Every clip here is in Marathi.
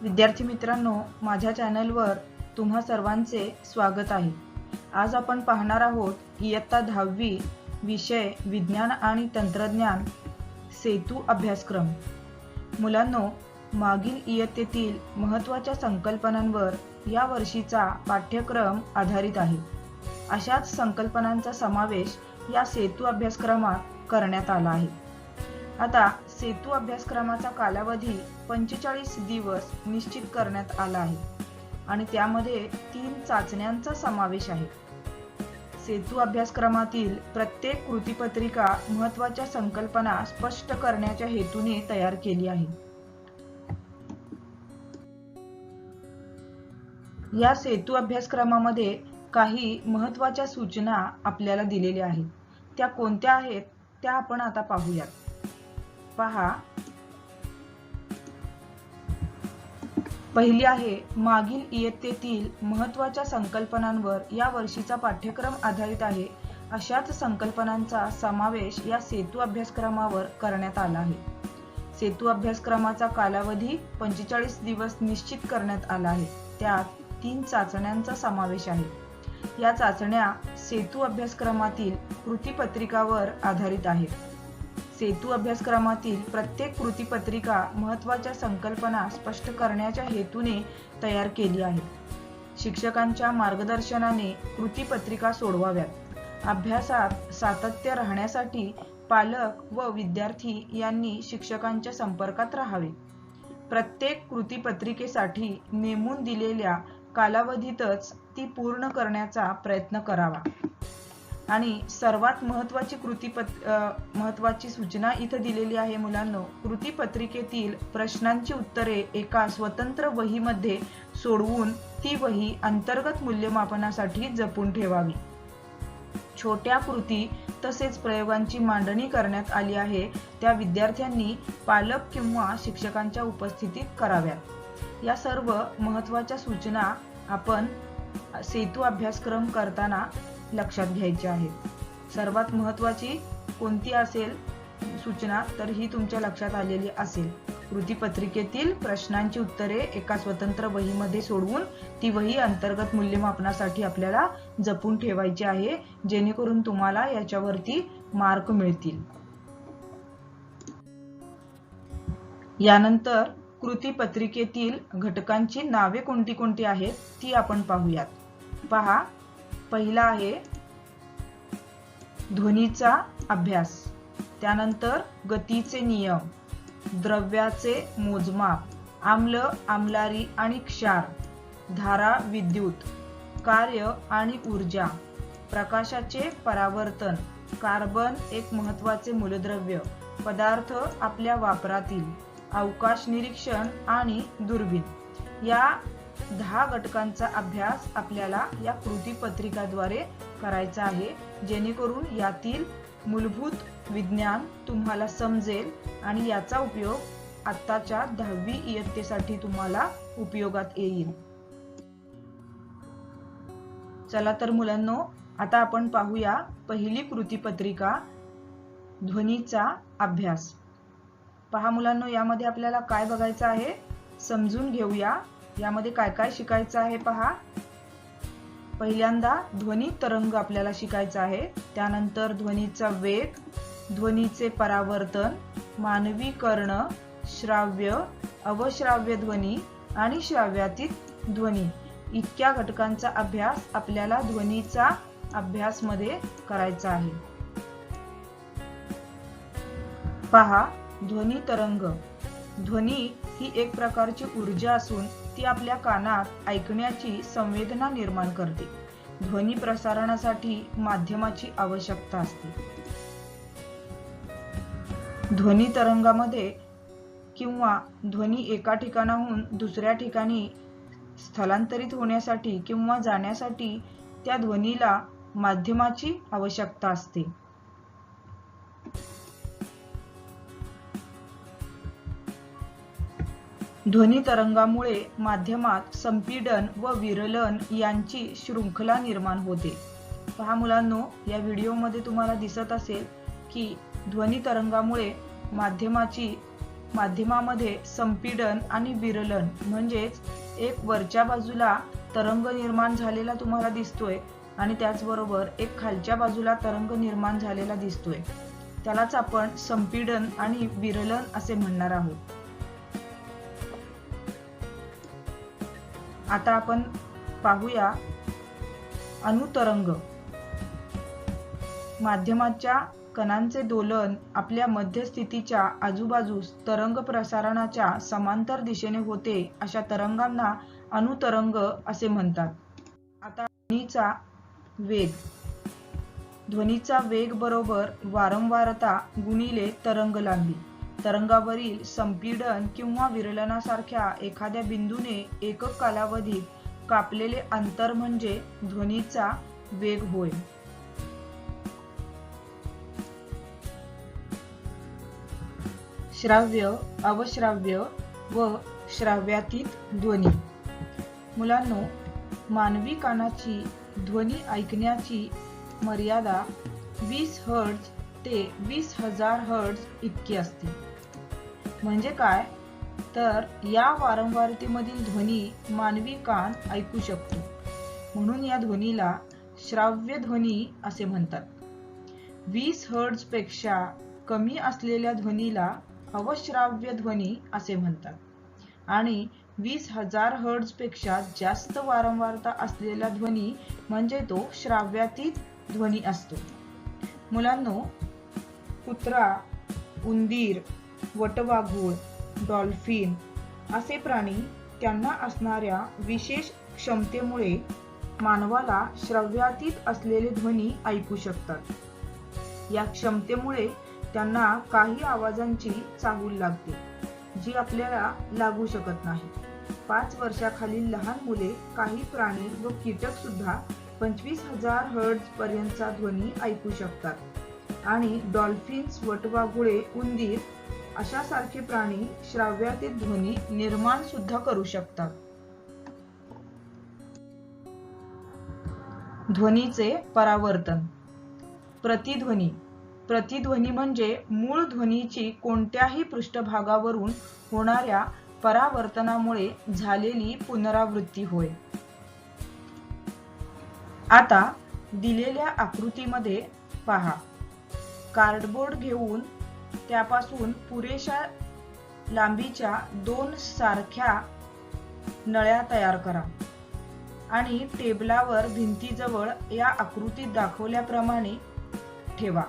विद्यार्थी मित्रांनो, माझ्या चॅनलवर तुम्हा सर्वांचे स्वागत आहे। आज आपण पाहणार आहोत इयत्ता 10वी विषय विज्ञान आणि तंत्रज्ञान सेतू अभ्यासक्रम। मुलांनो, मागील इयत्तेतील महत्त्वाच्या संकल्पनांवर या वर्षीचा पाठ्यक्रम आधारित आहे। अशाच संकल्पनांचा समावेश या सेतू अभ्यासक्रमात करण्यात आला आहे। आता सेतू अभ्यासक्रमाचा कालावधी 45 दिवस निश्चित करण्यात आला आहे आणि त्यामध्ये 3 चाचण्यांचा समावेश आहे। सेतू अभ्यासक्रमातील प्रत्येक कृतीपत्रिका महत्त्वाच्या संकल्पना स्पष्ट करण्याच्या हेतूने तयार केली आहे। या सेतू अभ्यासक्रमामध्ये काही महत्त्वाच्या सूचना आपल्याला दिलेल्या आहेत। त्या कोणत्या आहेत त्या आपण आता पाहूयात। पहा, पहिली आहे मागील इयत्तेतील महत्त्वाच्या संकल्पनांवर या वर्षीचा पाठ्यक्रम आधारित आहे। अशाच संकल्पनांचा समावेश या सेतू अभ्यासक्रमावर करण्यात आला आहे। सेतू अभ्यासक्रमाचा कालावधी 45 दिवस निश्चित करण्यात आला आहे। त्यात 3 चाचण्यांचा समावेश आहे। या चाचण्या सेतू अभ्यासक्रमातील कृतीपत्रिकावर आधारित आहेत। सेतू अभ्यासक्रमातील प्रत्येक कृतीपत्रिका महत्त्वाच्या संकल्पना स्पष्ट करण्याच्या हेतूने तयार केली आहे। शिक्षकांच्या मार्गदर्शनाने कृतीपत्रिका सोडवाव्यात। अभ्यासात सातत्य राहण्यासाठी पालक व विद्यार्थी यांनी शिक्षकांच्या संपर्कात राहावे। प्रत्येक कृतीपत्रिकेसाठी नेमून दिलेल्या कालावधीतच ती पूर्ण करण्याचा प्रयत्न करावा। आणि सर्वात महत्त्वाची सूचना इथे दिलेली आहे मुलांनो, कृतीपत्रिकेतील प्रश्नांची उत्तरे एका स्वतंत्र वहीमध्ये सोडवून ती वही अंतर्गत मूल्यमापनासाठी जपून ठेवावी। छोट्या कृती तसेच प्रयोगांची मांडणी करण्यात आली आहे, त्या विद्यार्थ्यांनी पालक किंवा शिक्षकांच्या उपस्थितीत कराव्यात। या सर्व महत्त्वाच्या सूचना आपण सेतू अभ्यासक्रम करताना लक्षात घ्यायची आहेत। सर्वात महत्त्वाची कोणती असेल सूचना तर ही तुमच्या लक्षात आलेली असेल। कृतीपत्रिकेतील प्रश्नांची उत्तरे एका स्वतंत्र वहीमध्ये सोडवून ती वही अंतर्गत मूल्यमापनासाठी आपल्याला जपून ठेवायची आहे, जेणेकरून तुम्हाला याच्यावरती मार्क मिळतील। यानंतर कृतीपत्रिकेतील घटकांची नावे कोणती कोणती आहेत ती आपण पाहूयात। पहा, पहिला आहे ध्वनीचा अभ्यास, त्यानंतर गतीचे नियम, द्रव्याचे मोजमाप, आम्ल आम्लारी आणि क्षार, धारा विद्युत, कार्य आणि ऊर्जा, प्रकाशाचे परावर्तन, कार्बन एक महत्त्वाचे मूलद्रव्य, पदार्थ आपल्या वापरातील, अवकाश निरीक्षण आणि दुर्बीण। या 10 घटकांचा अभ्यास आपल्याला या कृतीपत्रिकाद्वारे करायचा आहे, जेणेकरून यातील मूलभूत विज्ञान तुम्हाला समजेल आणि याचा उपयोग आत्ताच्या 10वी इयत्तेसाठी तुम्हाला उपयोगात येईल। चला तर मुलांनो, आता आपण पाहूया पहिली कृतीपत्रिका ध्वनीचा अभ्यास। पहा मुलांनो, यामध्ये आपल्याला काय बघायचं आहे समजून घेऊया। यामध्ये काय काय शिकायचं आहे पहा। पहिल्यांदा ध्वनी तरंग आपल्याला शिकायचा आहे, त्यानंतर ध्वनीचा वेग, ध्वनीचे परावर्तन, मानवी कर्ण, श्राव्य, अवश्राव्य ध्वनी आणि श्राव्यातीत ध्वनी, इतक्या घटकांचा अभ्यास आपल्याला ध्वनीचा अभ्यास मध्ये करायचा आहे। पहा, ध्वनी तरंग। ध्वनी ही एक प्रकारची ऊर्जा असून ती आपल्या कानात ऐकण्याची संवेदना निर्माण करते। ध्वनी प्रसारणासाठी माध्यमाची आवश्यकता असते। ध्वनी तरंगामध्ये किंवा ध्वनी एका ठिकाणाहून दुसऱ्या ठिकाणी स्थलांतरित होण्यासाठी किंवा जाण्यासाठी त्या ध्वनीला माध्यमाची आवश्यकता असते। ध्वनी तरंगामुळे माध्यमात संपीडन व विरलन यांची शृंखला निर्माण होते। पहा मुलांनो, या व्हिडिओमध्ये तुम्हाला दिसत असेल की ध्वनी तरंगामुळे माध्यमाची माध्यमामध्ये संपीडन आणि विरलन म्हणजेच एक वरच्या बाजूला तरंग निर्माण झालेला तुम्हाला दिसतोय आणि त्याचबरोबर एक खालच्या बाजूला तरंग निर्माण झालेला दिसतोय, त्यालाच आपण संपीडन आणि विरलन असे म्हणणार आहोत. आता आपण पाहूया अनुतरंग. माध्यमाच्या कणांचे दोलन आपल्या मध्यस्थितीच्या आजूबाजूस तरंग प्रसारणाच्या समांतर दिशेने होते अशा तरंगांना अनुतरंग असे म्हणतात. आता ध्वनीचा वेग. ध्वनीचा वेग बरोबर वारंवारता गुणिले तरंग लांबी. तरंगावरील संपीडन किंवा विरलनासारख्या एखाद्या बिंदूने एकक कालावधीत कापलेले अंतर म्हणजे ध्वनीचा वेग होय. श्राव्य, अवश्राव्य व श्राव्यातीत ध्वनी. मुलांनो, मानवी कानाची ध्वनी ऐकण्याची मर्यादा 20 हर्ट्झ ते 20,000 हर्ट्झ इतकी असते. म्हणजे काय तर या वारंवारतेमधील ध्वनी मानवी कान ऐकू शकतो, म्हणून या ध्वनीला श्राव्य ध्वनी असे म्हणतात. 20 हर्ट्झ पेक्षा कमी असलेल्या ध्वनीला अवश्राव्य ध्वनी असे म्हणतात आणि 20,000 हर्ट्झ पेक्षा जास्त वारंवारता असलेला ध्वनी म्हणजे तो श्राव्यातीत ध्वनी असतो. मुलांनो, कुत्रा, उंदीर, वटवाघूळ, डॉल्फिन असे प्राणी त्यांना असणाऱ्या विशेष क्षमतेमुळे मानवाला श्राव्यातीत असलेले ध्वनी ऐकू शकतात. या क्षमतेमुळे त्यांना काही आवाजांची चाहूल लागते जी आपल्याला लागू शकत नाही. 5 वर्षाखालील लहान मुले, काही प्राणी व कीटक सुद्धा 25,000 हर्ट्झ पर्यंतचा ध्वनी ऐकू शकतात आणि डॉल्फिन्स, वटवाघुळे, उंदीर अशा सारखे प्राणी श्राव्यातीत ध्वनी निर्माण सुद्धा करू शकतात. ध्वनीचे परावर्तन. प्रतिध्वनी. प्रतिध्वनी म्हणजे मूळ ध्वनीची कोणत्याही पृष्ठभागावरून होणाऱ्या परावर्तनामुळे झालेली पुनरावृत्ती होय. आता दिलेल्या आकृतीमध्ये पहा. कार्डबोर्ड घेऊन त्यापासून पुरेशा लांबीच्या 2 सारख्या नळ्या तयार करा आणि टेबलावर भिंतीजवळ या आकृतीत दाखवल्याप्रमाणे ठेवा.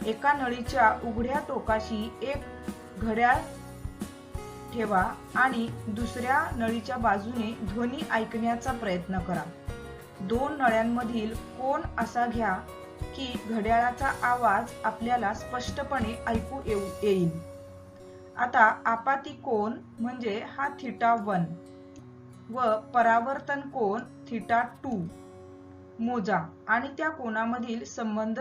एका नळीच्या उघड्या टोकाशी एक घड्याळ ठेवा आणि दुसऱ्या नळीच्या बाजूने ध्वनी ऐकण्याचा प्रयत्न करा. 2 नळ्यांमधील कोन असा घ्या की घड्याळाचा आवाज आपल्याला स्पष्टपणे ऐकू येईल. आता आपाती कोन म्हणजे हा θ1 व परावर्तन कोन θ2 मोजा आणि त्या कोनामधील संबंध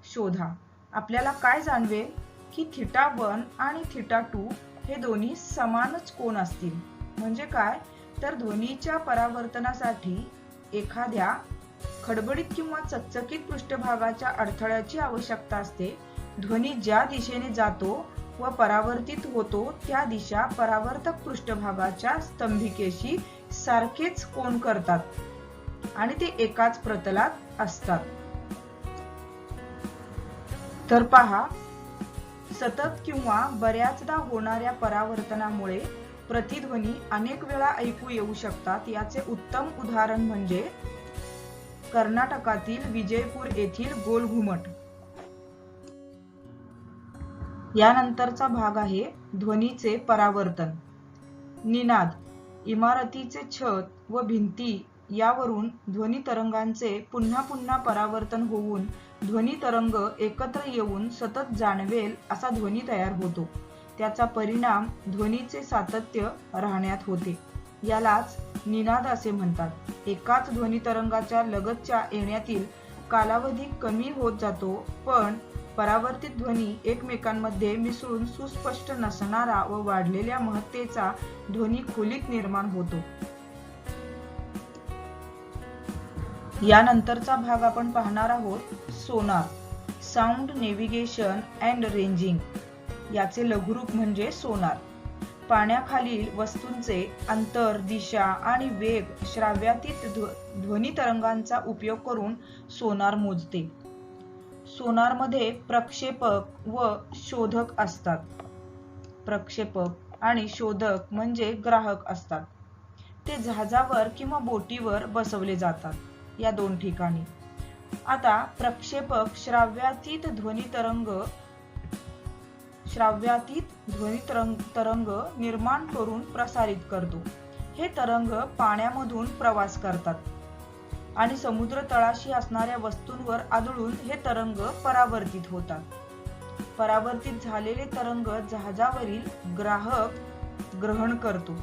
शोधा. आपल्याला काय जाणवेल की θ1 आणि θ2 हे दोन्ही समानच कोन असतील. म्हणजे काय तर ध्वनीच्या परावर्तनासाठी एखाद्या खडबडीत किंवा चकचकीत पृष्ठभागाच्या अडथळ्याची आवश्यकता असते. ध्वनी ज्या दिशेने जातो व परावर्तित होतो त्या दिशा परावर्तक पृष्ठभागाच्या स्तंभिकेशी सारखेच कोन करतात आणि ते एकाच प्रतलात असतात. तर पहा, सतत किंवा बऱ्याचदा होणाऱ्या परावर्तनामुळे प्रतिध्वनी अनेक वेळा ऐकू येऊ शकतात. याचे उत्तम उदाहरण म्हणजे कर्नाटकातील विजयपूर येथील गोल घुमट. यानंतरचा भाग आहे ध्वनीचे परावर्तन. निनाद. इमारतीचे छत व भिंती यावरून ध्वनी तरंगांचे पुन्हा पुन्हा परावर्तन होऊन ध्वनी तरंग एकत्र येऊन सतत जाणवेल असा ध्वनी तयार होतो. त्याचा परिणाम ध्वनीचे सातत्य राहण्यात होते. यालाच निनाद असे म्हणतात. एकाच ध्वनी तरंगाच्या लगतच्या येण्यातील कालावधी कमी होत जातो, पण परावर्तित ध्वनी एकमेकांमध्ये मिसळून सुस्पष्ट नसणारा व वाढलेल्या महत्तेचा ध्वनी खोलीत निर्माण होतो. यानंतरचा भाग आपण पाहणार आहोत सोनार, साऊंड नेव्हिगेशन अँड रेंजिंग. याचे लघुरूप म्हणजे सोनार. पाण्याखालील वस्तूंचे अंतर, दिशा आणि वेग श्राव्यातीत ध्वनी तरंगांचा उपयोग करून सोनार मोजते. सोनारमध्ये प्रक्षेपक व शोधक असतात. प्रक्षेपक आणि शोधक म्हणजे ग्राहक असतात. ते जहाजावर किंवा बोटीवर बसवले जातात या दोन ठिकाणी. आता प्रक्षेपक श्राव्यातीत ध्वनी तरंग निर्माण करून प्रसारित करतो. हे तरंग पाण्यामधून प्रवास करतात आणि समुद्र तळाशी असणाऱ्या वस्तूंवर आदळून हे तरंग परावर्तित होतात. परावर्तित झालेले तरंग जहाजावरील ग्राहक ग्रहण करतो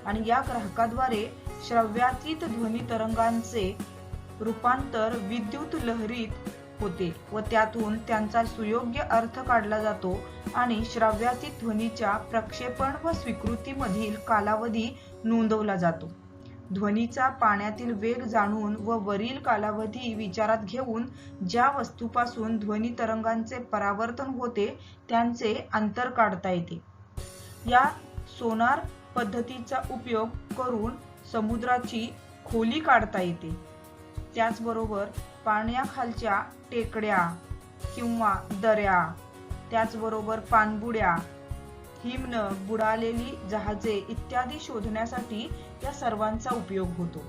आणि या ग्राहकाद्वारे श्राव्यातीत ध्वनी तरंगांचे रूपांतर विद्युत लहरीत होते व त्यातून त्यांचा सुयोग्य अर्थ काढला जातो आणि श्राव्यातीत ध्वनीच्या प्रक्षेपण व स्वीकृतीमधील कालावधी नोंदवला जातो. ध्वनीचा पाण्यातील वेग जाणून व वरील कालावधी विचारात घेऊन ज्या वस्तूपासून ध्वनी तरंगांचे परावर्तन होते त्यांचे अंतर काढता येते. या सोनार पद्धतीचा उपयोग करून समुद्राची खोली काढता येते. त्याचबरोबर पाण्याखालच्या टेकड्या किंवा दऱ्या, त्याचबरोबर पाणबुड्या, हिमनग, बुडालेली जहाजे इत्यादी शोधण्यासाठी या सर्वांचा उपयोग होतो.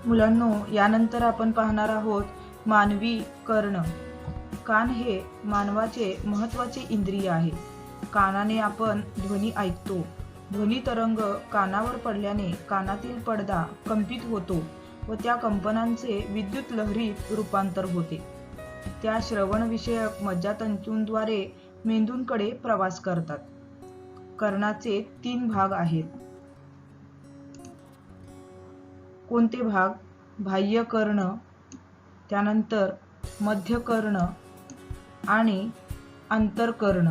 मुलांनो, यानंतर आपण पाहणार आहोत मानवी कर्ण. कान हे मानवाचे महत्त्वाचे इंद्रिय आहे. कानाने आपण ध्वनी ऐकतो. ध्वनी तरंग कानावर पडल्याने कानातील पडदा कंपित होतो व त्या कंपनांचे विद्युत लहरीत रूपांतर होते. त्या श्रवणविषयक मज्जातंतूंद्वारे मेंदूंकडे प्रवास करतात. कर्णाचे 3 भाग आहेत. कोणते भाग? बाह्य कर्ण, त्यानंतर मध्य कर्ण आणि अंतर्कर्ण.